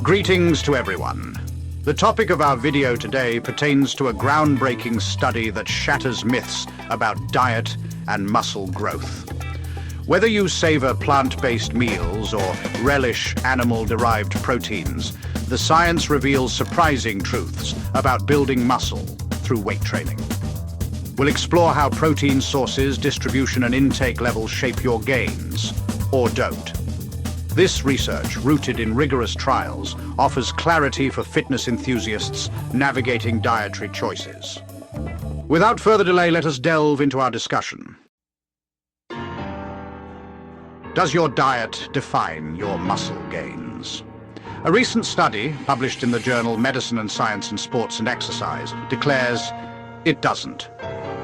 Greetings to everyone. The topic of our video today pertains to a groundbreaking study that shatters myths about diet and muscle growth. Whether you savor plant-based meals or relish animal-derived proteins, the science reveals surprising truths about building muscle through weight training. We'll explore how protein sources, distribution, and intake levels shape your gains, or don't. This research, rooted in rigorous trials, offers clarity for fitness enthusiasts navigating dietary choices. Without further delay, let us delve into our discussion. Does your diet define your muscle gains? A recent study, published in the journal Medicine and Science in Sports and Exercise, declares it doesn't.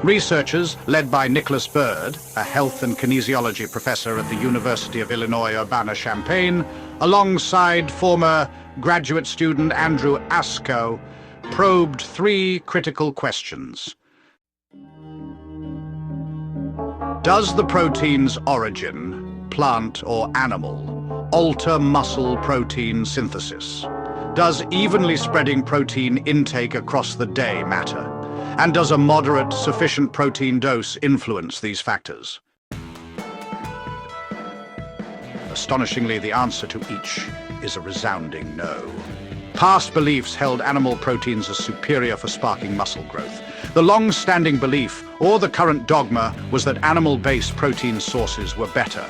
Researchers, led by Nicholas Bird, a health and kinesiology professor at the University of Illinois Urbana-Champaign, alongside former graduate student Andrew Asko, probed three critical questions. Does the protein's origin, plant or animal, alter muscle protein synthesis? Does evenly spreading protein intake across the day matter? And does a moderate, sufficient protein dose influence these factors? Astonishingly, the answer to each is a resounding no. Past beliefs held animal proteins as superior for sparking muscle growth. The long-standing belief, or the current dogma, was that animal-based protein sources were better,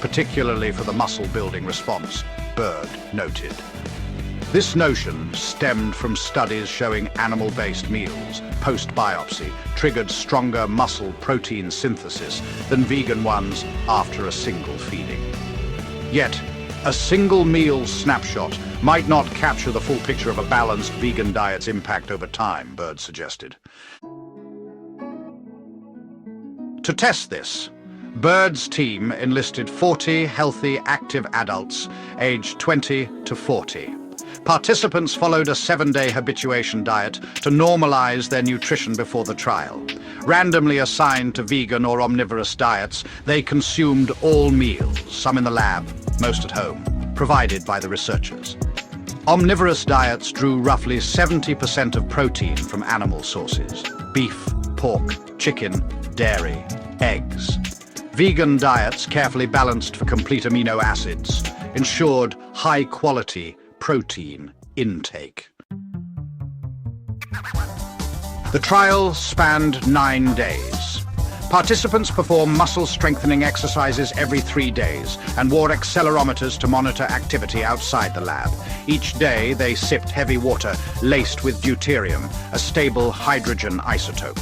particularly for the muscle-building response, Bird noted. This notion stemmed from studies showing animal-based meals, post-biopsy, triggered stronger muscle protein synthesis than vegan ones after a single feeding. Yet, a single meal snapshot might not capture the full picture of a balanced vegan diet's impact over time, Bird suggested. To test this, Bird's team enlisted 40 healthy, active adults aged 20 to 40. Participants followed a 7-day habituation diet to normalize their nutrition before the trial. Randomly assigned to vegan or omnivorous diets, they consumed all meals, some in the lab, most at home, provided by the researchers. Omnivorous diets drew roughly 70% of protein from animal sources: beef, pork, chicken, dairy, eggs. Vegan diets, carefully balanced for complete amino acids, ensured high-quality protein intake. The trial spanned 9 days. Participants performed muscle-strengthening exercises every 3 days and wore accelerometers to monitor activity outside the lab. Each day, they sipped heavy water laced with deuterium, a stable hydrogen isotope.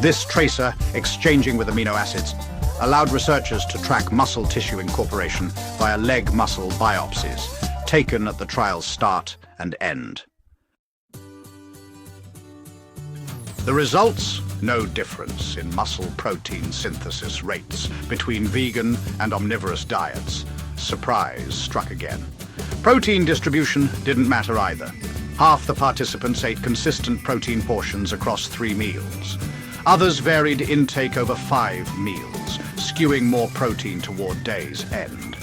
This tracer, exchanging with amino acids, allowed researchers to track muscle tissue incorporation via leg muscle biopsies, taken at the trial's start and end. The results? No difference in muscle protein synthesis rates between vegan and omnivorous diets. Surprise struck again. Protein distribution didn't matter either. Half the participants ate consistent protein portions across 3 meals. Others varied intake over 5 meals, skewing more protein toward day's end.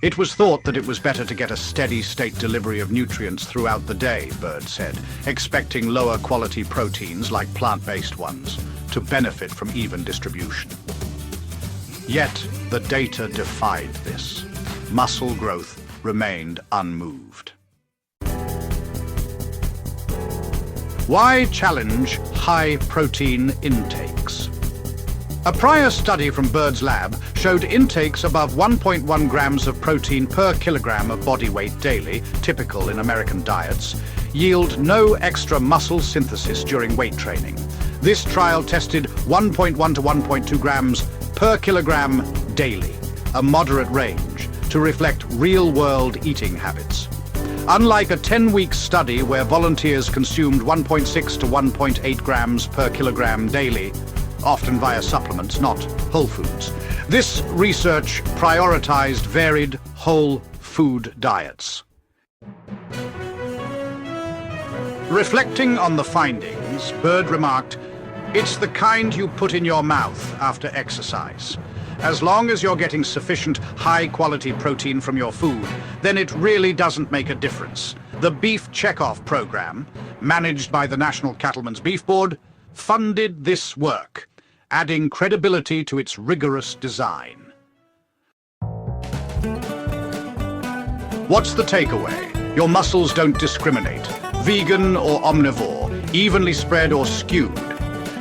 It was thought that it was better to get a steady-state delivery of nutrients throughout the day, Bird said, expecting lower quality proteins like plant-based ones to benefit from even distribution. Yet, the data defied this. Muscle growth remained unmoved. Why challenge high-protein intakes? A prior study from Bird's lab showed intakes above 1.1 grams of protein per kilogram of body weight daily, typical in American diets, yield no extra muscle synthesis during weight training. This trial tested 1.1 to 1.2 grams per kilogram daily, a moderate range, to reflect real-world eating habits. Unlike a 10-week study where volunteers consumed 1.6 to 1.8 grams per kilogram daily, often via supplements, not whole foods, this research prioritized varied whole food diets. Reflecting on the findings, Bird remarked, "It's the kind you put in your mouth after exercise. As long as you're getting sufficient high-quality protein from your food, then it really doesn't make a difference. The Beef Checkoff program, managed by the National Cattlemen's Beef Board, funded this work, adding credibility to its rigorous design. What's the takeaway? Your muscles don't discriminate. Vegan or omnivore, evenly spread or skewed.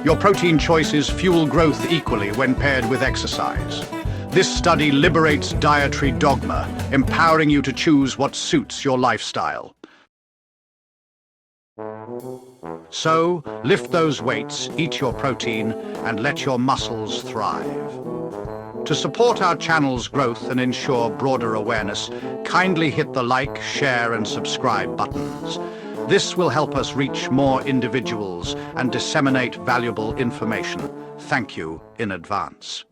Your protein choices fuel growth equally when paired with exercise. This study liberates dietary dogma, empowering you to choose what suits your lifestyle. So, lift those weights, eat your protein, and let your muscles thrive. To support our channel's growth and ensure broader awareness, kindly hit the like, share, and subscribe buttons. This will help us reach more individuals and disseminate valuable information. Thank you in advance.